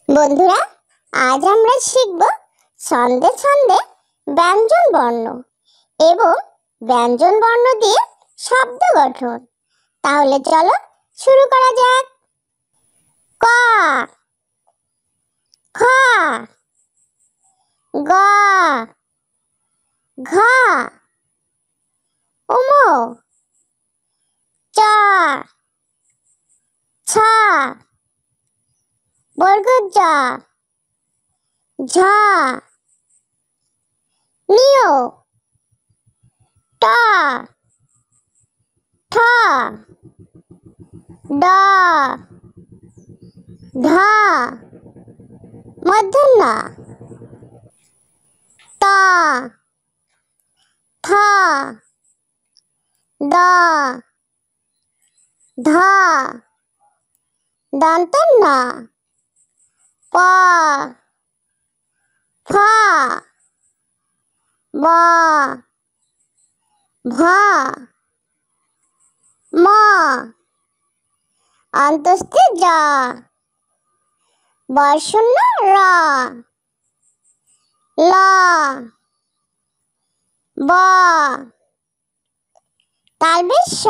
বন্ধুরা, আজ আমরা শিখব ছন্দে ছন্দে ব্যঞ্জন বর্ণ এবং ব্যঞ্জন বর্ণ দিয়ে শব্দ গঠন। তাহলে চলো শুরু করা যাক। ক, খ, গ, ঘ, উম, চ, ছ, বর্গজ, ঝ, নিয়, ট, ঠ, ড, ঢ, মূর্ধন্য, ত, থ, দ, ধ, দন্তন্য, প, ফ, ব, ভ, ম, অন্তস্থ জ, বর্শূন্য র, ল, ব, তালবেশ স,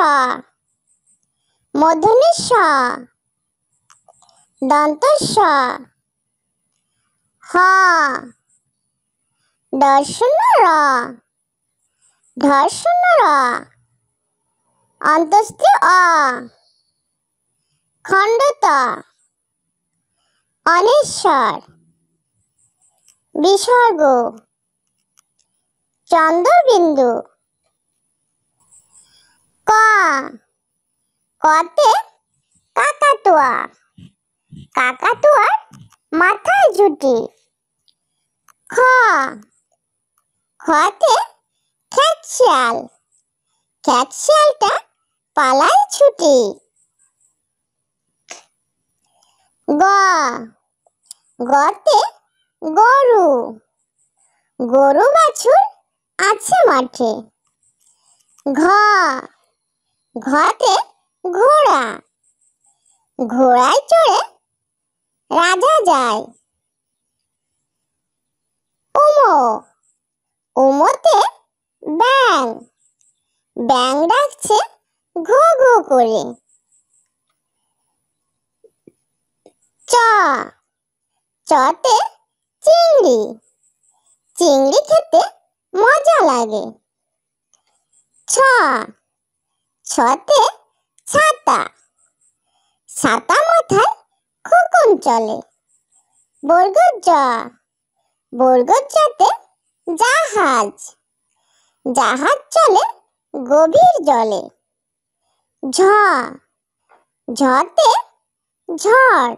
মূর্ধন্য স, দন্ত স, হ, দর্শন্য র, ধর্ষণ্য র, অন্তস্থ অ, খণ্ডত, অনেশ্বর, বিসর্গ, চন্দ্রবিন্দু। ক, কতে কাকাতুয়া, কাকাতুয়ার মাথায় ঝুঁটি। খ, খতে খ্যাঁকশিয়াল, খ্যাঁকশিয়ালটা পালায় ছুটি। গ, গতে গরু, গরু বাছুর আছে মাঠে। ঘ, ঘতে ঘোড়া, ঘোড়ায় চড়ে রাজা যায়। উম, উমতে ব্যাং, ব্যাং ডাকছে ঘো ঘো করে। চ, চতে চিংড়ি, চিংড়ি খেতে মজা লাগে। ছ, ছতে ছাতা, ছাতা মাথায় খোকন চলে। বর্গজ, বর্গজতে জাহাজ, জাহাজ চলে গভীর জলে। ঝ, ঝতে ঝড়,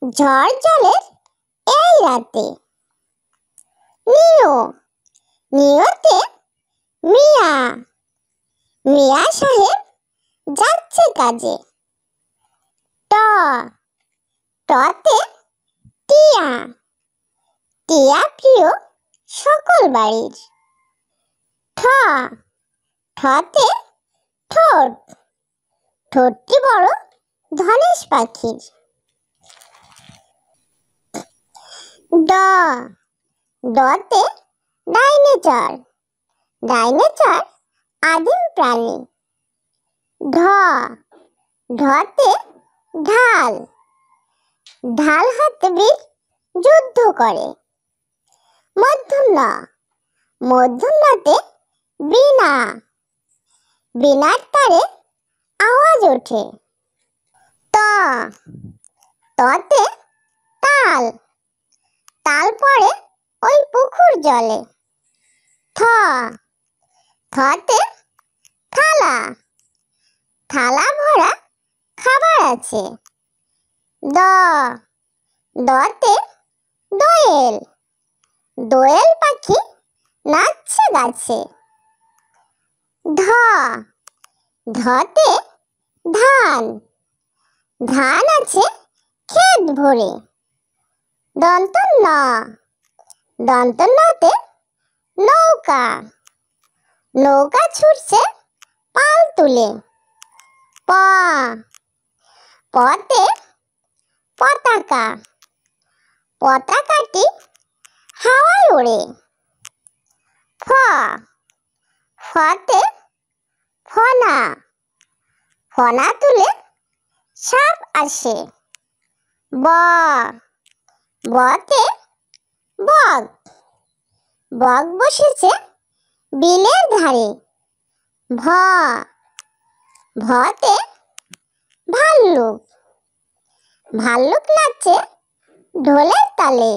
ঝড় জলের এই রাতে। নিয়, নিয়তে মিয়া, মিয়া সাহেব যাচ্ছে কাজে। ট, টতে টিয়া, টিয়া প্রিয় সকল বাড়ির। ঠ, ঠতে ঠোঁট, ঠোঁটটি বড় ধনেশ পাখির। ড, ডতে ডাইনোসর, ডাইনোসর আদিম প্রাণী। ঢ, ঢতে ঢাল, ঢাল হাতে বীর যুদ্ধ করে। মূর্ধন্য, মূর্ধন্যতে বীণা, বীণার তারে আওয়াজ ওঠে। ত, ততে তাল, তাল পড়ে ওই পুকুর জলে। থ, থতে থালা, থালা ভরা খাবার আছে। দ, দতে দোয়েল, দোয়েল পাখি নাচছে গাছে। ধ, ধতে ধান, ধান আছে ক্ষেত ভরে। দন্তন্য, দন্তন্যতে নৌকা, নৌকা ছুটছে পাল তুলে। প, পতে পতাকা, পতাকাটি হাওয়ায় ওড়ে। ফ, ফতে ফনা, ফনা তুলে সাপ আসে। ব, বতে বক, বক বসেছে বিলের ধারে। ভ, ভতে ভাল্লুক, ভাল্লুক নাচে ঢোলের তালে।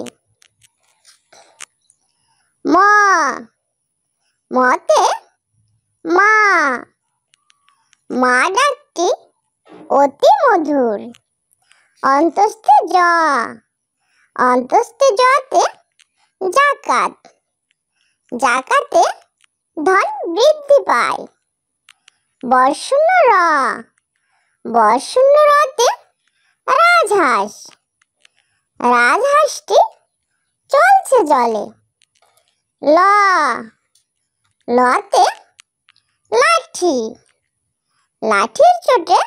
ম, মতে মা, মা ডাকটি অতি মধুর। অন্তস্থে জ, অন্তস্থে জতে জাকাত, জাকাতে ধন বৃদ্ধি পায়। বর্ষণ্য র, বর্ষণ্য রতে রাজহাঁস, রাজহাঁসটি চলছে জলে। ল, লতে লাঠি, লাঠির চোটে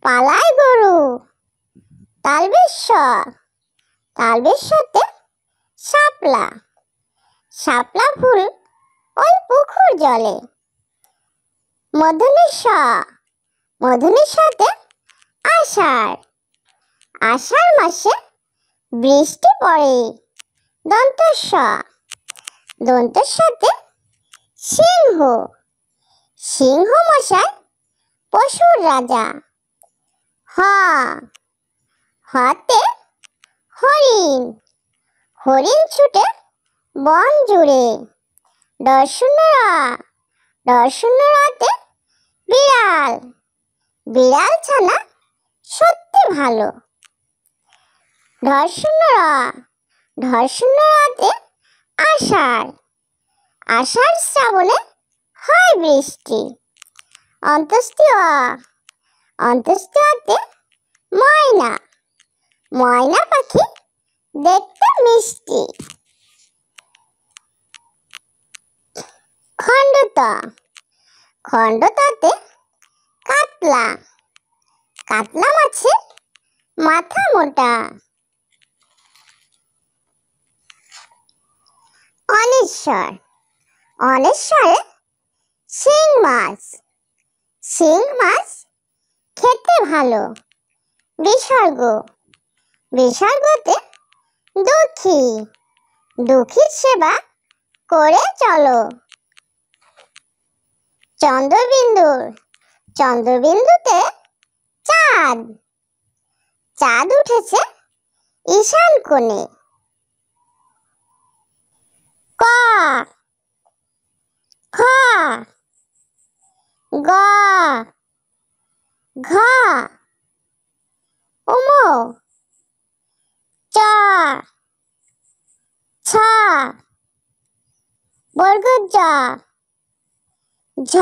পালায় গরু। তালবেশ, তালবেশতে শাপলা, শাপলা ফুল ওই পুকুর জলে। মধুনী স, মধুনী সতে আষাঢ়, আষাঢ় মাসে বৃষ্টি পড়ে। দন্ত স, দন্তের সাথে সিংহ, সিংহ মশাই পশুর রাজা। হ, হতে হরিণ, হরিণ ছুটে বন জুড়ে। দর্শন্য র, দর্শন্য রতে বিড়াল, বিড়াল ছানা সত্যি ভালো। ধর্ষণ্য র, ধর্ষণ্য রতে আষাঢ়, আষাঢ় শ্রাবণে হয় বৃষ্টি। অন্তস্থি অ, অন্তস্থি অতে ময়না, ময়না পাখি দেখতে মিষ্টি। খণ্ডত, খণ্ডততে কাতলা, কাতলা মাছের মাথা মোটা। অনেশ্বর, অনেশ্বরে শিং মাছ, শিং মাছ খেতে ভালো। বিসর্গ, বিসর্গতে দুঃখী, দুঃখীর সেবা করে চলো। চন্দ্রবিন্দুর, চন্দ্রবিন্দুতে চাঁদ, চাঁদ উঠেছে ঈশান কোণে। ক, খ, গ, ঘ, উমো, চ, ছ, বর্গজ, ঝ,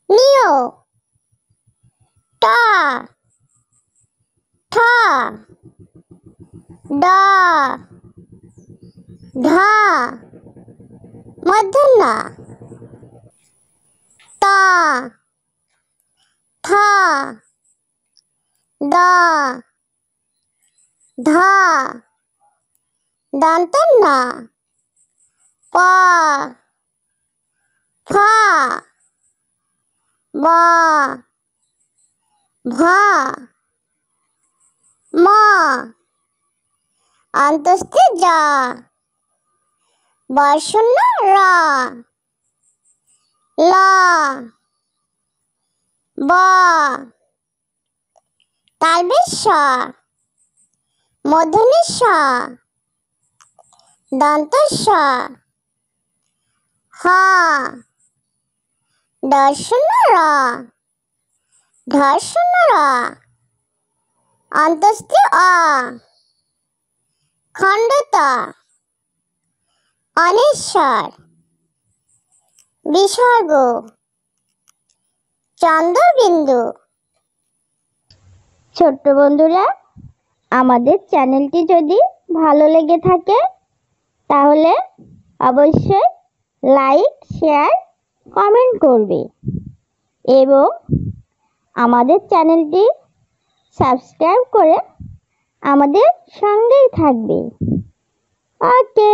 নিয়, ট, ঠ, ড, ঢ, মূর্ধন্য, ত, থ, দ, ধ, দন্তন্য, প, ফ, ব, ভ, ম, অন্তস্থে জ, বর্ষণ্য র, ল, ব, তালবেশ স, মূর্ধন্য স, দন্ত স, হ, দর্শন্য র, ধর্ষণ্য র, অন্তস্থে অ, খণ্ডত, অনেশ্বর, বিসর্গ, চন্দ্রবিন্দু। ছোট্ট বন্ধুরা, আমাদের চ্যানেলটি যদি ভালো লেগে থাকে তাহলে অবশ্যই লাইক, শেয়ার, কমেন্ট করবে এবং আমাদের চ্যানেলটি সাবস্ক্রাইব করে আমাদের সঙ্গেই থাকবে। ওকে।